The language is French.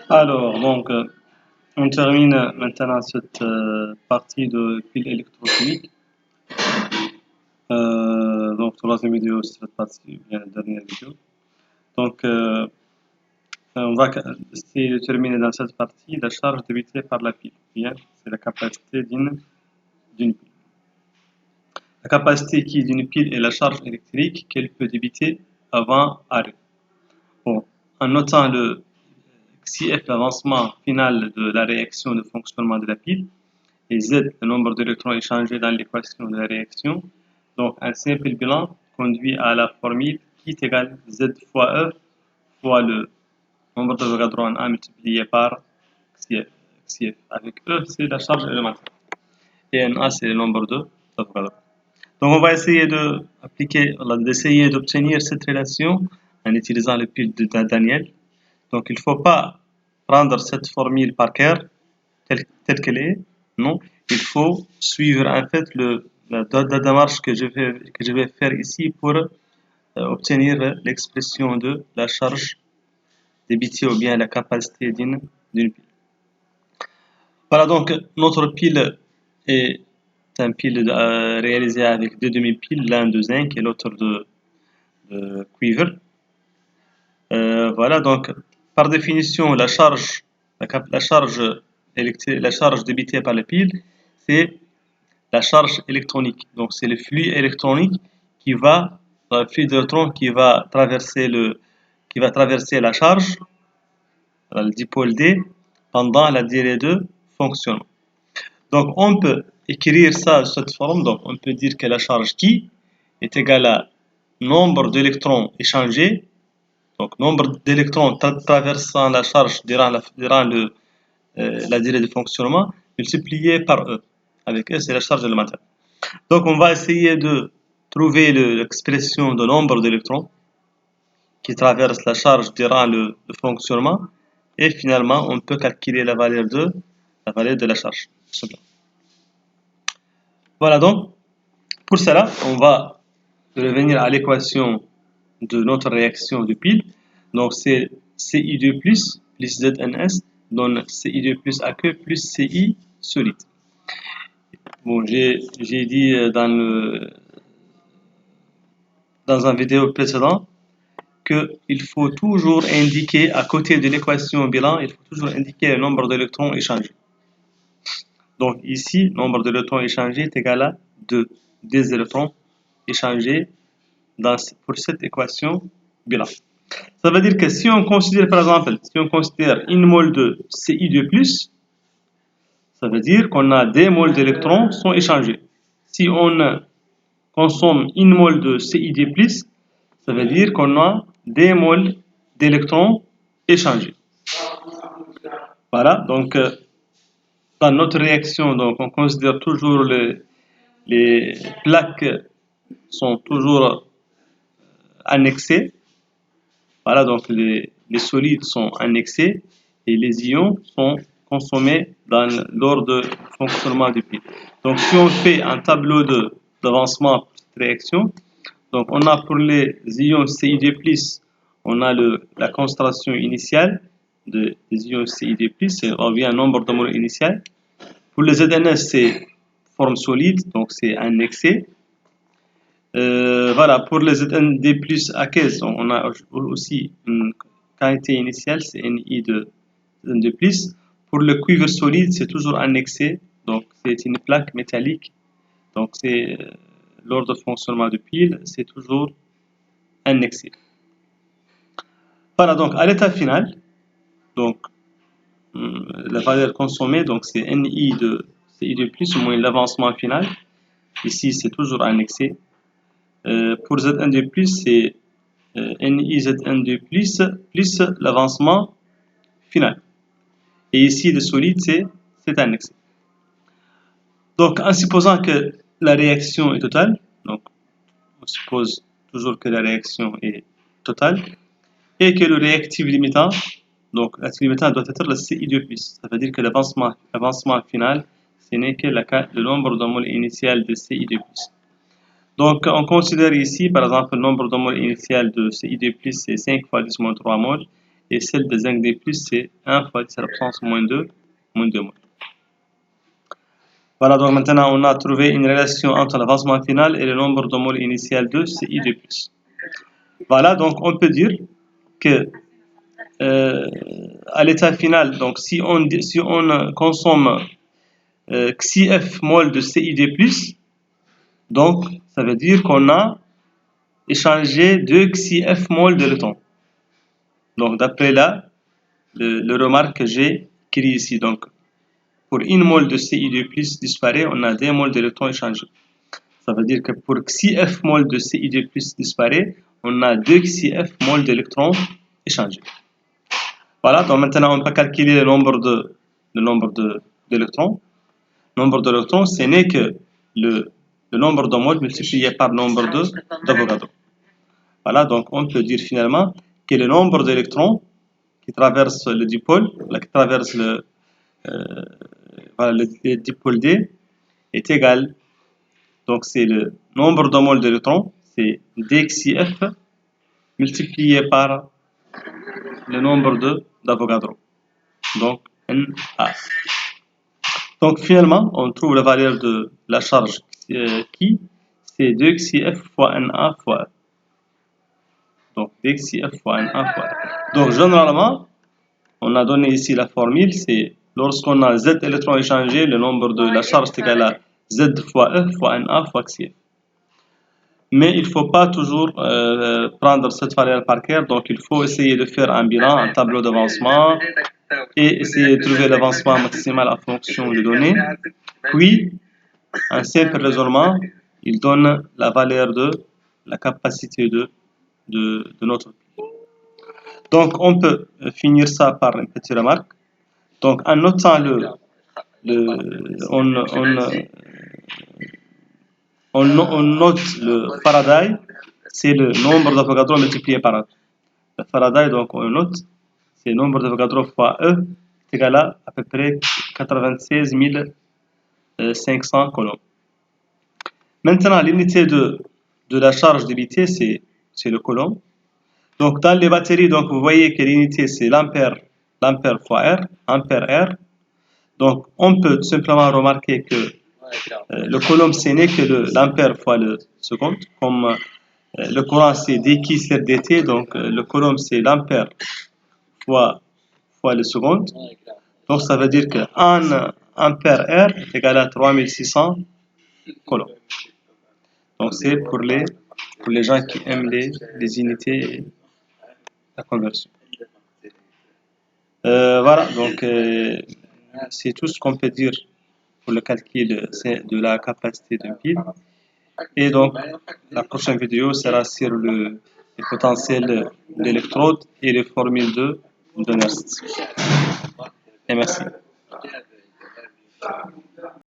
Alors, donc, on termine maintenant cette partie de pile électrochimique. Donc, troisième vidéo, c'est cette partie, bien la dernière vidéo. Donc, on va essayer de terminer dans cette partie la charge débitée par la pile. Bien, c'est la capacité d'une pile. La capacité qui est d'une pile est la charge électrique qu'elle peut débiter avant arrêt. Bon, en notant le XIF, l'avancement final de la réaction de fonctionnement de la pile, et Z, le nombre d'électrons échangés dans l'équation de la réaction. Donc, un simple bilan conduit à la formule qui est égale Z fois E fois le nombre d'Avogadro en A multiplié par XIF. XIF. Avec E, c'est la charge élémentaire. Et NA, c'est le nombre d'Avogadro. Donc, on va essayer d'essayer d'obtenir cette relation en utilisant le pile de Daniel. Donc, il ne faut pas prendre cette formule par cœur telle qu'elle est. Non, il faut suivre en fait la démarche que je vais faire ici pour obtenir l'expression de la charge débitée ou bien la capacité d'une pile. Voilà, donc notre pile est un pile réalisé avec deux demi-piles, l'un de zinc et l'autre de cuivre. Voilà, donc par définition, la charge débitée par la pile, c'est la charge électronique. Donc c'est le flux électronique le flux d'électrons qui va traverser la charge, le dipôle D, pendant la durée de fonctionnement. Donc on peut écrire ça de cette forme. Donc on peut dire que la charge qui est égale à nombre d'électrons échangés. Donc nombre d'électrons traversant la charge durant la durée de fonctionnement multiplié par E. Avec E, c'est la charge élémentaire. Donc on va essayer de trouver l'expression de nombre d'électrons qui traversent la charge durant le fonctionnement et finalement on peut calculer la valeur de la charge. Voilà, donc pour cela on va revenir à l'équation de notre réaction de pile. Donc c'est Ci2 plus ZNS donne Ci2 plus AQ plus Ci solide. Bon, j'ai dit dans un vidéo précédent qu'il faut toujours indiquer à côté de l'équation bilan, il faut toujours indiquer le nombre d'électrons échangés. Donc ici, nombre d'électrons échangés est égal à 2 des électrons échangés pour cette équation bilan. Ça veut dire que si on considère par exemple, si on considère une mole de Ci2+, ça veut dire qu'on a des moles d'électrons sont échangés. Si on consomme une mole de Ci2+, ça veut dire qu'on a des moles d'électrons échangés. Voilà, donc dans notre réaction, donc on considère toujours les plaques sont toujours annexées. Voilà, donc les solides sont annexés et les ions sont consommés lors de fonctionnement du pile. Donc si on fait un tableau d'avancement pour cette réaction, donc on a pour les ions Ci2+, on a la concentration initiale des ions Ci2+, c'est un nombre de moles initial. Pour les ZNS, c'est forme solide, donc c'est annexé. Voilà, pour les ZND plus A15, on a aussi une quantité initiale, c'est Ni de ZND plus. Pour le cuivre solide, c'est toujours annexé, donc c'est une plaque métallique. Donc c'est lors de fonctionnement de pile, c'est toujours annexé. Voilà, donc à l'état final, donc la valeur consommée, donc c'est Ni de Ci2+, moins l'avancement final. Ici, c'est toujours annexé. Pour Zn2+, c'est Ni Zn2+, plus l'avancement final. Et ici, le solide, c'est annexé. Donc, en supposant que la réaction est totale, donc on suppose toujours que la réaction est totale, et que le réactif limitant, donc l'actif limitant doit être le Ci2+. Ça veut dire que l'avancement final, ce n'est que le nombre de moles initial de Ci2+. Donc, on considère ici, par exemple, le nombre de moles initial de Ci2+, c'est 5 fois 10 moins 3 moles, et celle de zinc D+, c'est 1 fois 10 à la puissance moins 2 moles. Voilà, donc maintenant on a trouvé une relation entre l'avancement final et le nombre de moles initial de CI2+. Voilà, donc on peut dire que à l'état final, donc si on consomme XIF mol de CI2+, donc ça veut dire qu'on a échangé 2 XIF mol d'électrons. Donc d'après là, le remarque que j'ai écrit ici, donc pour une mol de CI2+ disparaît, on a 2 moles d'électrons échangés. Ça veut dire que pour XIF mol de CI2+ disparaît, on a 2 XIF mol d'électrons échangés. Voilà, donc maintenant on peut calculer le nombre d'électrons. Le nombre d'électrons, ce n'est que le nombre de moles multiplié par le nombre d'Avogadro. Voilà, donc on peut dire finalement que le nombre d'électrons qui traversent le dipôle, qui traverse le dipôle D, est égal. Donc c'est le nombre de moles d'électrons, c'est dxif multiplié par le nombre d'Avogadro. Donc Na. Donc finalement, on trouve la valeur de la charge qui, c'est 2xif fois Na fois E. Donc dxif fois Na fois E. Donc généralement, on a donné ici la formule, c'est lorsqu'on a Z électrons échangés, le nombre de la charge est égal à Z fois E fois Na fois xif. Mais il ne faut pas toujours prendre cette valeur par cœur, donc il faut essayer de faire un bilan, un tableau d'avancement et essayer de trouver l'avancement maximal en fonction des données. Puis, un simple raisonnement, il donne la valeur de la capacité de notre pile. Donc, on peut finir ça par une petite remarque. Donc, en notant on note le Faraday, c'est le nombre d'Avogadro multiplié par E. Le Faraday, donc on note, c'est le nombre d'Avogadro fois E, est égal à peu près 96 500 coulombs. Maintenant, l'unité de la charge débitée, c'est le coulomb. Donc, dans les batteries, donc, vous voyez que l'unité, c'est l'ampère fois R, ampère R. Donc, on peut tout simplement remarquer que le coulomb, ce n'est que l'ampère fois le seconde, comme le courant, c'est dQ sur dt, donc le coulomb, c'est l'ampère fois le seconde. Donc, ça veut dire que 1 ampère R est égal à 3600 coulombs. Donc, c'est pour les gens qui aiment les unités et la conversion. Voilà, donc c'est tout ce qu'on peut dire pour le calcul de la capacité d'une pile. Et donc, la prochaine vidéo sera sur le potentiel d'électrode et les formules de Nernst. Et merci.